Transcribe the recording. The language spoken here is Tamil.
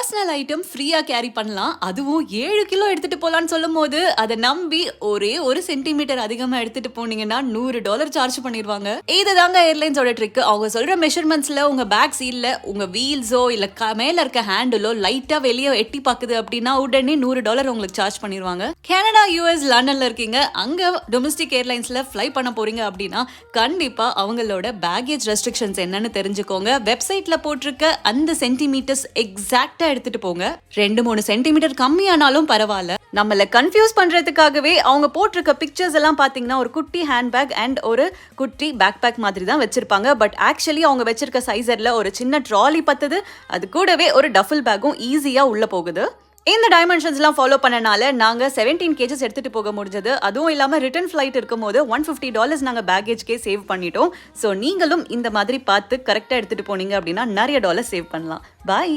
பர்சனல் ஐட்டம் ஃப்ரீயா கேரி பண்ணலாம். அதுவும் 7 கிலோ எடுத்துட்டு போலான்னு சொல்லும்போது அதை நம்பி ஒரே 1 சென்டிமீட்டர் அதிகமா எடுத்துட்டு போனீங்கன்னா $100 சார்ஜ் பண்ணிடுவாங்க. இதுதாங்க ஏர்லைன்ஸோட ட்ரிக். அவங்க சொல்ற மெஷர்மெண்ட்ஸ்ல உங்க பேக் சீல்ல உங்க வீல்ஸோ இல்ல மேல இருக்க ஹேண்டிலோ லைட்டா வெளியே எட்டி பாக்குது அப்படின்னா உடனே $100 உங்களுக்கு சார்ஜ் பண்ணிடுவாங்க. கனடா, US, லண்டன்ல இருக்கீங்க, அங்க டொமஸ்டிக் ஏர்லைன்ஸ்ல ஃப்ளை பண்ண போறீங்க அப்படின்னா கண்டிப்பா அவங்களோட பேகேஜ் ரெஸ்ட்ரிக்ஷன்ஸ் என்னன்னு தெரிஞ்சுக்கோங்க. வெப்சைட்ல போட்டிருக்க அந்த சென்டிமீட்டர்ஸ் எக்ஸாக்டா எடுத்துட்டு போங்க. 2-3 சென்டிமீட்டர் கம்மியானாலும் பரவாயில்ல. நம்மள கன்ஃபியூஸ் பண்றதுக்காகவே அவங்க போட்டிருக்க பிக்சர்ஸ் எல்லாம் பாத்தீங்கன்னா ஒரு குட்டி ஹேண்ட்பேக் அண்ட் ஒரு குட்டி பேக் பேக் மாதிரி தான் வச்சிருப்பாங்க. பட் ஆக்சுவலி அவங்க வச்சிருக்க சைஸர்ல ஒரு சின்ன ட்ராலி பத்துது, அது கூடவே ஒரு டஃபல் பேக்கும் ஈஸியா உள்ள போகுது. இந்த டைமென்ஷன்ஸ்லாம் ஃபாலோ பண்ணனால நாங்கள் 17 kgs எடுத்துகிட்டு போக முடிஞ்சது. அதுவும் இல்லாமல் ரிட்டர்ன் ஃப்ளைட் இருக்கும்போது $150 நாங்கள் பேகேஜ்கே சேவ் பண்ணிட்டோம். ஸோ நீங்களும் இந்த மாதிரி பார்த்து கரெக்டாக எடுத்துகிட்டு போனீங்க அப்படின்னா நிறைய டாலர் சேவ் பண்ணலாம். பாய்.